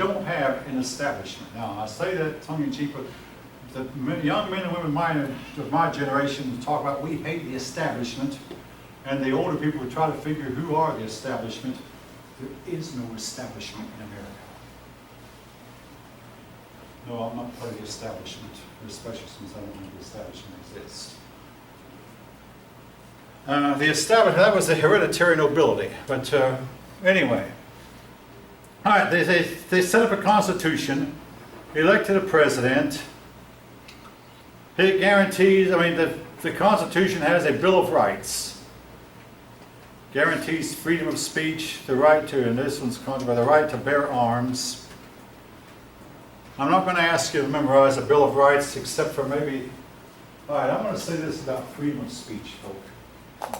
don't have an establishment. Now, I say that tongue-in-cheek, but the young men and women of my generation talk about we hate the establishment, and the older people would try to figure who are the establishment. There is no establishment in America. No, I'm not part of the establishment, especially since I don't think the establishment exists. The establishment, that was the hereditary nobility, but anyway. All right, they set up a constitution, elected a president. It guarantees, I mean, the Constitution has a Bill of Rights. Guarantees freedom of speech, the right to, and this one's controversial, the right to bear arms. I'm not going to ask you to memorize a Bill of Rights except for maybe, all right, I'm going to say this about freedom of speech, folks.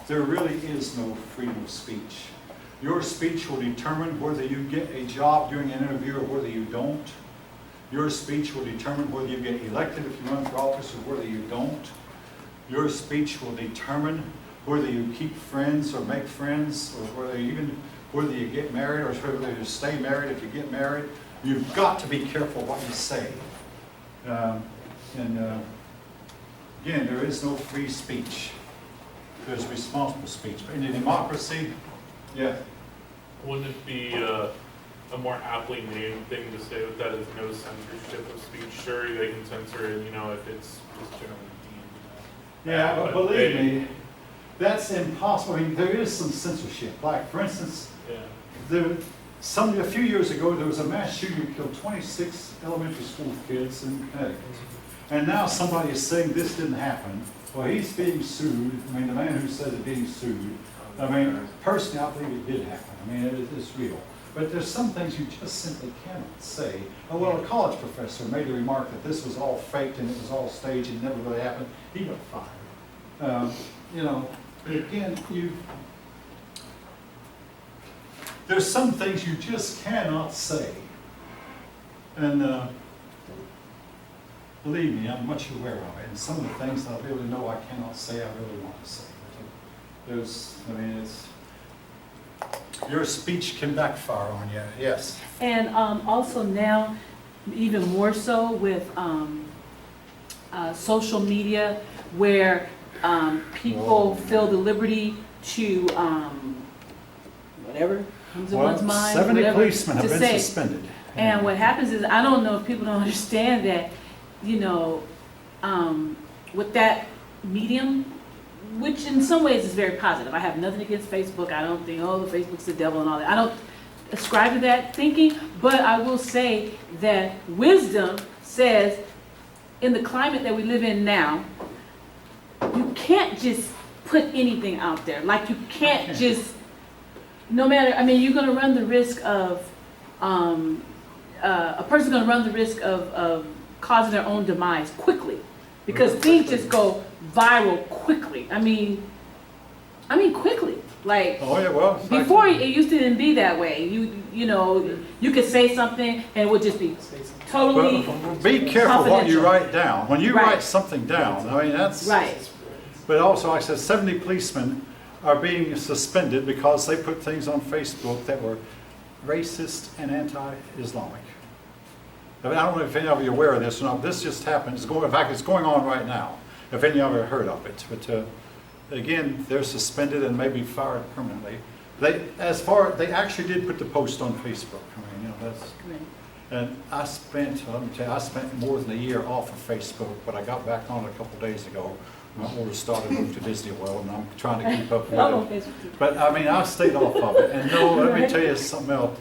There really is no freedom of speech. Your speech will determine whether you get a job during an interview or whether you don't. Your speech will determine whether you get elected if you run for office or whether you don't. Your speech will determine whether you keep friends or make friends, or whether you get married or whether you stay married if you get married. You've got to be careful what you say. Again, there is no free speech. There's responsible speech. But in a democracy, yeah. Wouldn't it be a more aptly named thing to say with that is no censorship of speech? Sure, they can censor it, you know, if it's just generally deemed. Yeah, but believe me, that's impossible. I mean, there is some censorship. Like, for instance, a few years ago, there was a mass shooting that killed 26 elementary school kids in Connecticut. And now somebody is saying this didn't happen. Well, he's being sued. I mean, the man who says it's being sued. I mean, personally, I believe it did happen. I mean, it's real. But there's some things you just simply cannot say. Oh, well, a college professor made the remark that this was all faked and it was all staged and it never really happened. He got fired. You know, again, there's some things you just cannot say. And believe me, I'm much aware of it. And some of the things that I really know I cannot say, I really want to say. Your speech can backfire on you, yes. And also now, even more so with social media, where people feel the liberty to whatever comes to one's mind. 70 policemen have been say. suspended. And what happens is, I don't know if people don't understand that, you know, with that medium, which in some ways is very positive. I have nothing against Facebook. I don't think, oh, Facebook's the devil and all that. I don't ascribe to that thinking, but I will say that wisdom says, in the climate that we live in now, you can't just put anything out there. Like, you can't just, no matter, I mean, you're going to run the risk of, a person's going to run the risk of causing their own demise quickly, because things just go viral quickly. I mean quickly. Like, oh yeah, well, before it used to even be that way. You know, you could say something and it would just be totally. But be careful what you write down. When you write something down, I mean that's right. But also, like I said, 70 policemen are being suspended because they put things on Facebook that were racist and anti-Islamic. I mean, I don't know if any of you are aware of this or not. This just happened. In fact, it's going on right now. If any of you have heard of it, but again, they're suspended and may be fired permanently. They actually did put the post on Facebook. I mean, you know, that's. Right. And I spent more than a year off of Facebook, but I got back on it a couple of days ago. My oldest daughter moved to Disney World, and I'm trying to keep up with it. But I mean, I stayed off of it. And no, let me tell you something else.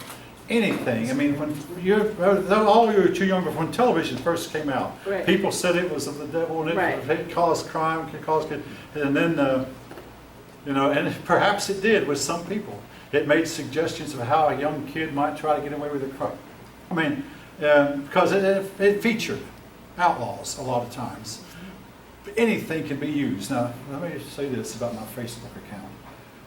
Anything. I mean, when all of you were too young, but when television first came out, right. People said it was of the devil, and it caused crime, and then, you know, and perhaps it did with some people. It made suggestions of how a young kid might try to get away with a crime. I mean, because it featured outlaws a lot of times. Anything can be used. Now, let me say this about my Facebook account.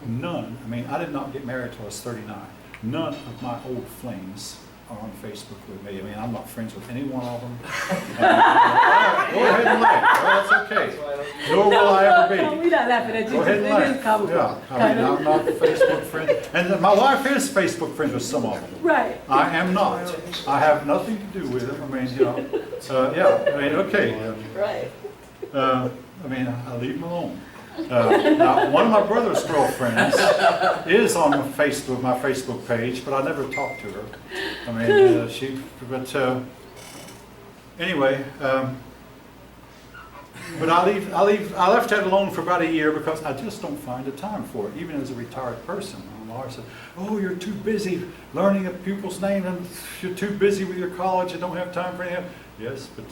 None, I mean, I did not get married until I was 39. None of my old flames are on Facebook with me. I mean, I'm not friends with any one of them. Go ahead and laugh. Well, that's okay. Nor will I ever be. We're not laughing at you. Go ahead and It is laugh. comical. Yeah, I mean, I'm not Facebook friend. And then my wife is Facebook friends with some of them. Right. I am not. I have nothing to do with it. I mean, you know, yeah, I mean, okay. Right. I mean, I leave them alone. Now, one of my brother's girlfriends is on Facebook, my Facebook page, but I never talked to her. I mean, anyway, but I left that alone for about a year because I just don't find the time for it, even as a retired person. My wife said, "Oh, you're too busy learning a pupil's name, and you're too busy with your college, you don't have time for anything." Yes, but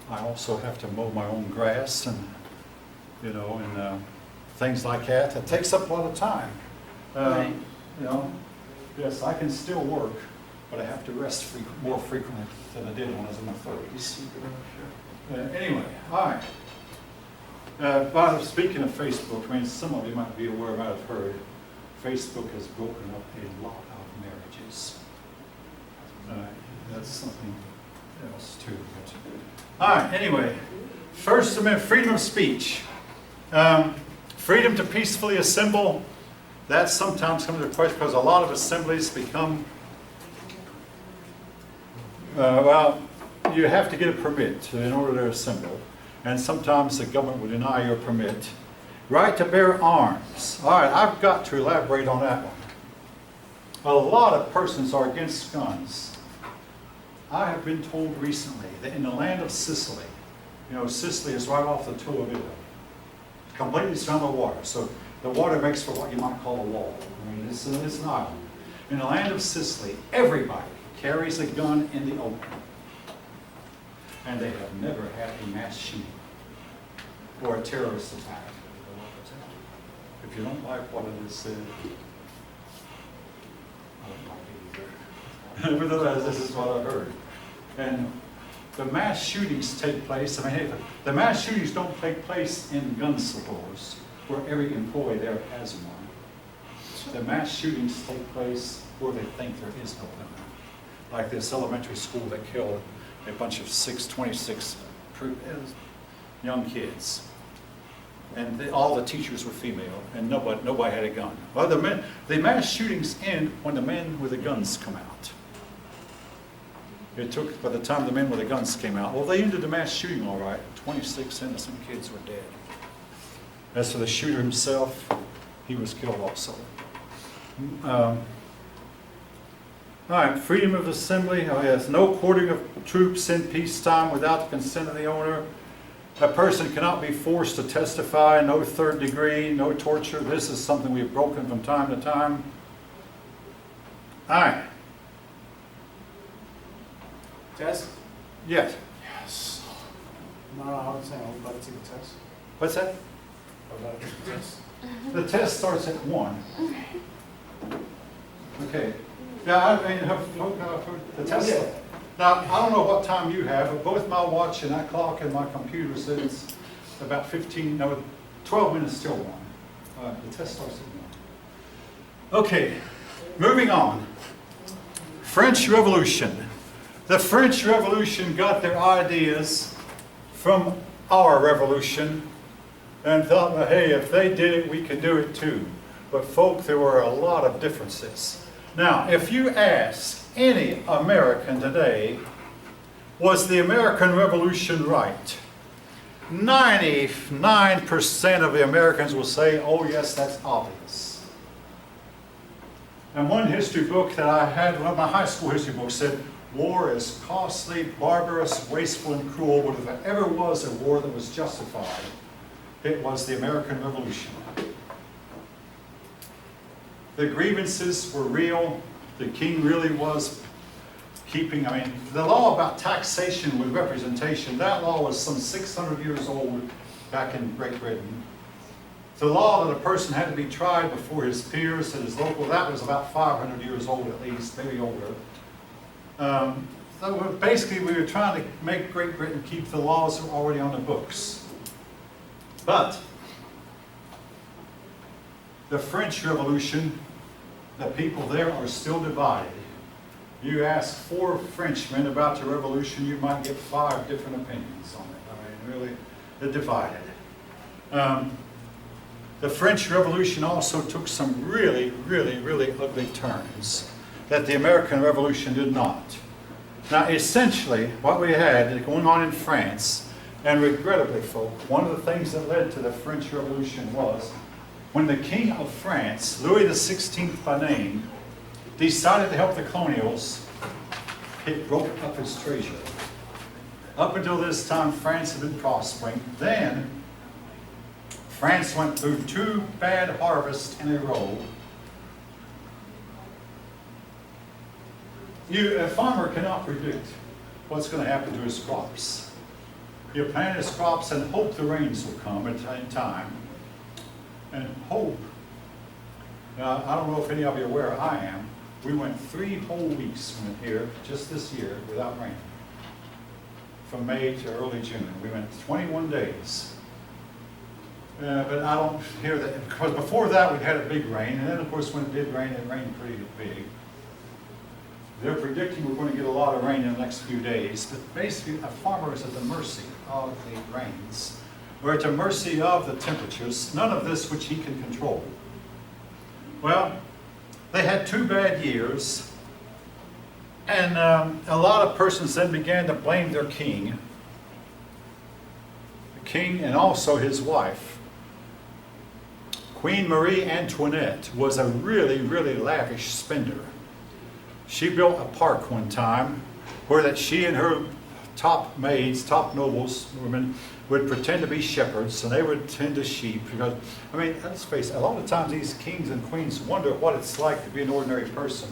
I also have to mow my own grass and, you know, and things like that. It takes up a lot of time. Right. You know, yes, I can still work, but I have to rest more frequently than I did when I was in my 30s. Anyway, all right. But speaking of Facebook, I mean, some of you might be aware, might have heard, Facebook has broken up a lot of marriages. That's something else too. All right, anyway, First Amendment, freedom of speech. Freedom to peacefully assemble, that sometimes comes into question because a lot of assemblies become, well, you have to get a permit in order to assemble, and sometimes the government will deny your permit. Right to bear arms. All right, I've got to elaborate on that one. A lot of persons are against guns. I have been told recently that in the land of Sicily, you know, Sicily is right off the toe of Italy, completely surrounded by water. So the water makes for what you might call a wall. I mean, it's an island. In the land of Sicily, everybody carries a gun in the open. And they have never had a mass shooting or a terrorist attack. If you don't like what it is said, I don't like it either. Nevertheless, this is what I've heard. And the mass shootings take place, I mean, the mass shootings don't take place in gun stores where every employee there has one. The mass shootings take place where they think there is no gun. Like this elementary school that killed a bunch of 26 young kids. And all the teachers were female, and nobody had a gun. Well, the mass shootings end when the men with the guns come out. It took, by the time the men with the guns came out, well, they ended the mass shooting all right. 26 innocent kids were dead. As for the shooter himself, he was killed also. All right, freedom of assembly. Oh, yes, no quartering of troops in peacetime without the consent of the owner. A person cannot be forced to testify, no third degree, no torture. This is something we've broken from time to time. All right. Test? Yes. Yes. No, I would say I'm about to take a test. What's that? I'm about to take a test. The test starts at 1. Okay. Yeah, I mean, the test. Yeah. Now, I don't know what time you have, but both my watch and that clock and my computer said it's about 12 minutes till 1. The test starts at 1. Okay, moving on. French Revolution. The French Revolution got their ideas from our revolution and thought, well, hey, if they did it, we can do it too. But folk, there were a lot of differences. Now, if you ask any American today, was the American Revolution right? 99% of the Americans will say, oh yes, that's obvious. And one history book that I had, one of my high school history books said, war is costly, barbarous, wasteful, and cruel, but if there ever was a war that was justified, it was the American Revolution. The grievances were real. The king really was keeping, I mean, the law about taxation with representation, that law was some 600 years old back in Great Britain. The law that a person had to be tried before his peers and his local, that was about 500 years old at least, maybe older. So basically we were trying to make Great Britain keep the laws that were already on the books. But the French Revolution, the people there are still divided. You ask 4 Frenchmen about the revolution, you might get 5 different opinions on it. I mean, really, they're divided. The French Revolution also took some really, really, really ugly turns that the American Revolution did not. Now, essentially, what we had going on in France, and regrettably, folk, one of the things that led to the French Revolution was when the King of France, Louis XVI by name, decided to help the colonials, it broke up his treasury. Up until this time, France had been prospering. Then, France went through 2 bad harvests in a row. A farmer cannot predict what's going to happen to his crops. You plant his crops and hope the rains will come in time. And hope. Now, I don't know if any of you are aware, I am. We went 3 whole weeks from here, just this year, without rain. From May to early June. We went 21 days. But I don't hear that, because before that we had a big rain, and then of course when it did rain, it rained pretty big. They're predicting we're going to get a lot of rain in the next few days, but basically a farmer is at the mercy of the rains. We're at the mercy of the temperatures, none of this which he can control. Well, they had 2 bad years, and a lot of persons then began to blame their king. The king and also his wife. Queen Marie Antoinette was a really, really lavish spender. She built a park one time where that she and her top maids, top nobles, women, would pretend to be shepherds, and they would tend to sheep. Because, I mean, let's face it, a lot of times these kings and queens wonder what it's like to be an ordinary person.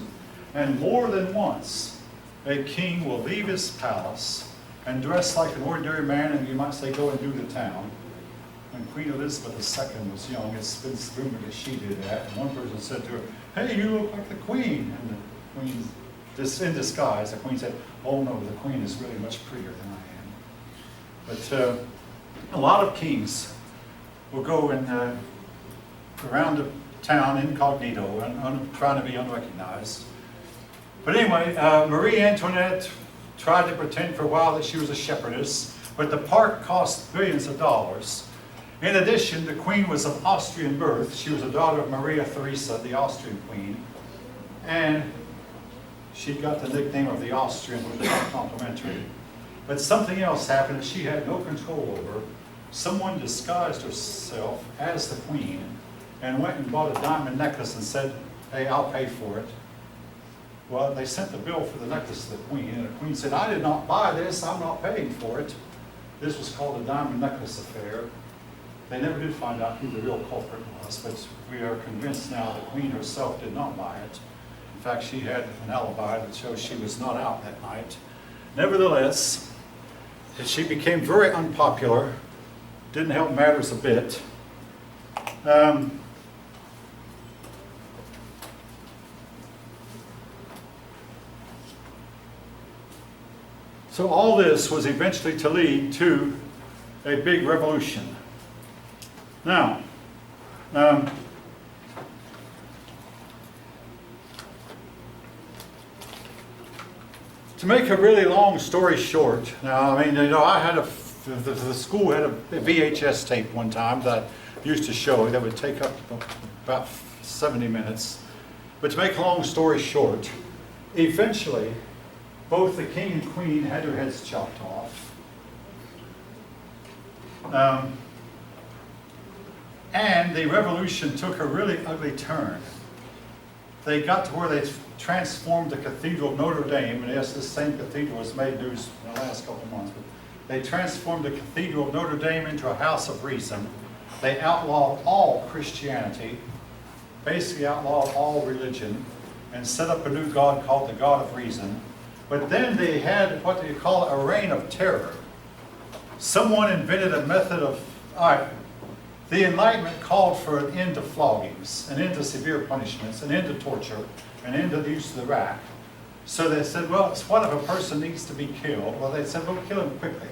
And more than once, a king will leave his palace and dress like an ordinary man, and you might say, go and do the town. When Queen Elizabeth II was young, it's been rumored that she did that. And one person said to her, hey, you look like the Queen. And the Queen, just in disguise, the Queen said, oh no, the Queen is really much prettier than I am. But a lot of kings will go and around the town incognito and trying to be unrecognized. But anyway, Marie Antoinette tried to pretend for a while that she was a shepherdess, but the park cost billions of dollars. In addition, the queen was of Austrian birth. She was a daughter of Maria Theresa, the Austrian queen. And she got the nickname of the Austrian, which was not complimentary. But something else happened that she had no control over. Someone disguised herself as the queen and went and bought a diamond necklace and said, hey, I'll pay for it. Well, they sent the bill for the necklace to the queen, and the queen said, I did not buy this, I'm not paying for it. This was called the diamond necklace affair. They never did find out who the real culprit was, but we are convinced now the queen herself did not buy it. In fact, she had an alibi that shows she was not out that night. Nevertheless, she became very unpopular, didn't help matters a bit. So all this was eventually to lead to a big revolution. Now, to make a really long story short, now, I mean, you know, I had the school had a VHS tape one time that I used to show that would take up about 70 minutes. But to make a long story short, eventually, both the king and queen had their heads chopped off. And the revolution took a really ugly turn. They got to where they transformed the Cathedral of Notre Dame, and yes, this same cathedral has made news in the last couple of months, but they transformed the Cathedral of Notre Dame into a house of reason. They outlawed all Christianity, basically outlawed all religion, and set up a new god called the God of Reason. But then they had what they call a reign of terror. Someone invented a method of, the Enlightenment called for an end to floggings, an end to severe punishments, an end to torture, an end to the use of the rack. So they said, well, what if a person needs to be killed? Well, they said, well, kill him quickly.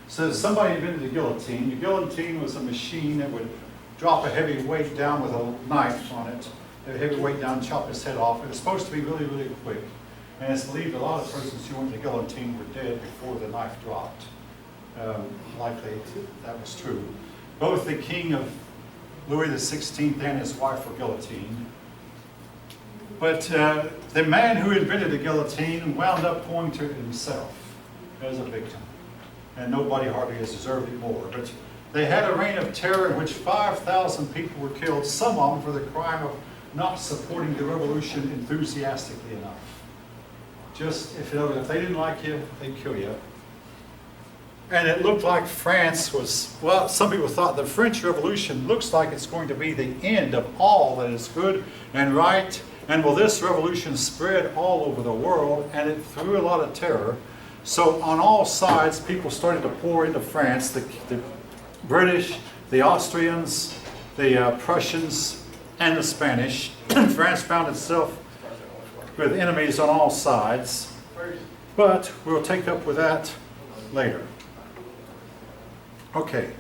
So somebody invented the guillotine. The guillotine was a machine that would drop a heavy weight down with a knife on it, a heavy weight down, chop his head off. It was supposed to be really, really quick. And it's believed a lot of persons who went to guillotine were dead before the knife dropped. Likely that was true. Both the king of Louis XVI and his wife were guillotined. But the man who invented the guillotine wound up going to it himself as a victim. And nobody hardly has deserved it more. But they had a reign of terror in which 5,000 people were killed, some of them for the crime of not supporting the revolution enthusiastically enough. Just, if they didn't like you, they'd kill you. And it looked like France was, well, some people thought the French Revolution looks like it's going to be the end of all that is good and right. And will this revolution spread all over the world? And it threw a lot of terror. So on all sides, people started to pour into France. The British, the Austrians, the Prussians, and the Spanish. France found itself with enemies on all sides. But we'll take up with that later. Okay,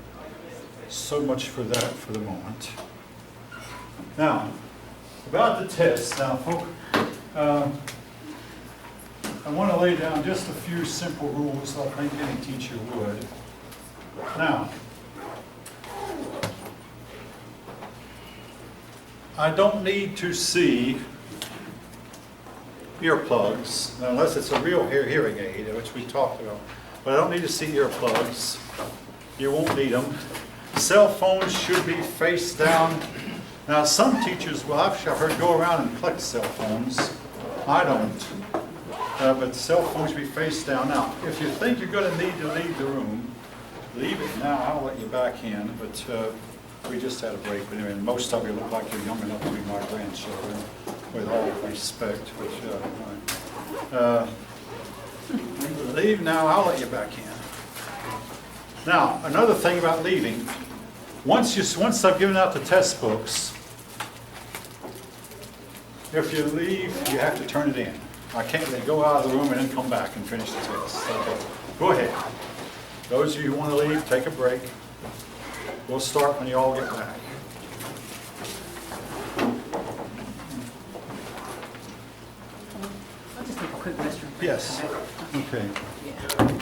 so much for that for the moment. Now, about the test. Now, folks, I want to lay down just a few simple rules I think any teacher would. Now, I don't need to see earplugs, unless it's a real hearing aid, which we talked about. But I don't need to see earplugs. You won't need them. Cell phones should be face down. Now, some teachers, well, I've heard go around and collect cell phones. I don't. But cell phones should be face down. Now, if you think you're going to need to leave the room, leave it now. I'll let you back in. But we just had a break. But anyway, most of you look like you're young enough to be my grandchildren, with all respect. But leave now. I'll let you back in. Now, another thing about leaving. Once I've given out the test books, if you leave, you have to turn it in. I can't let you go out of the room and then come back and finish the test. Okay. Go ahead. Those of you who want to leave, take a break. We'll start when you all get back. I'll just take a quick restroom break. Yes. Okay. Yeah.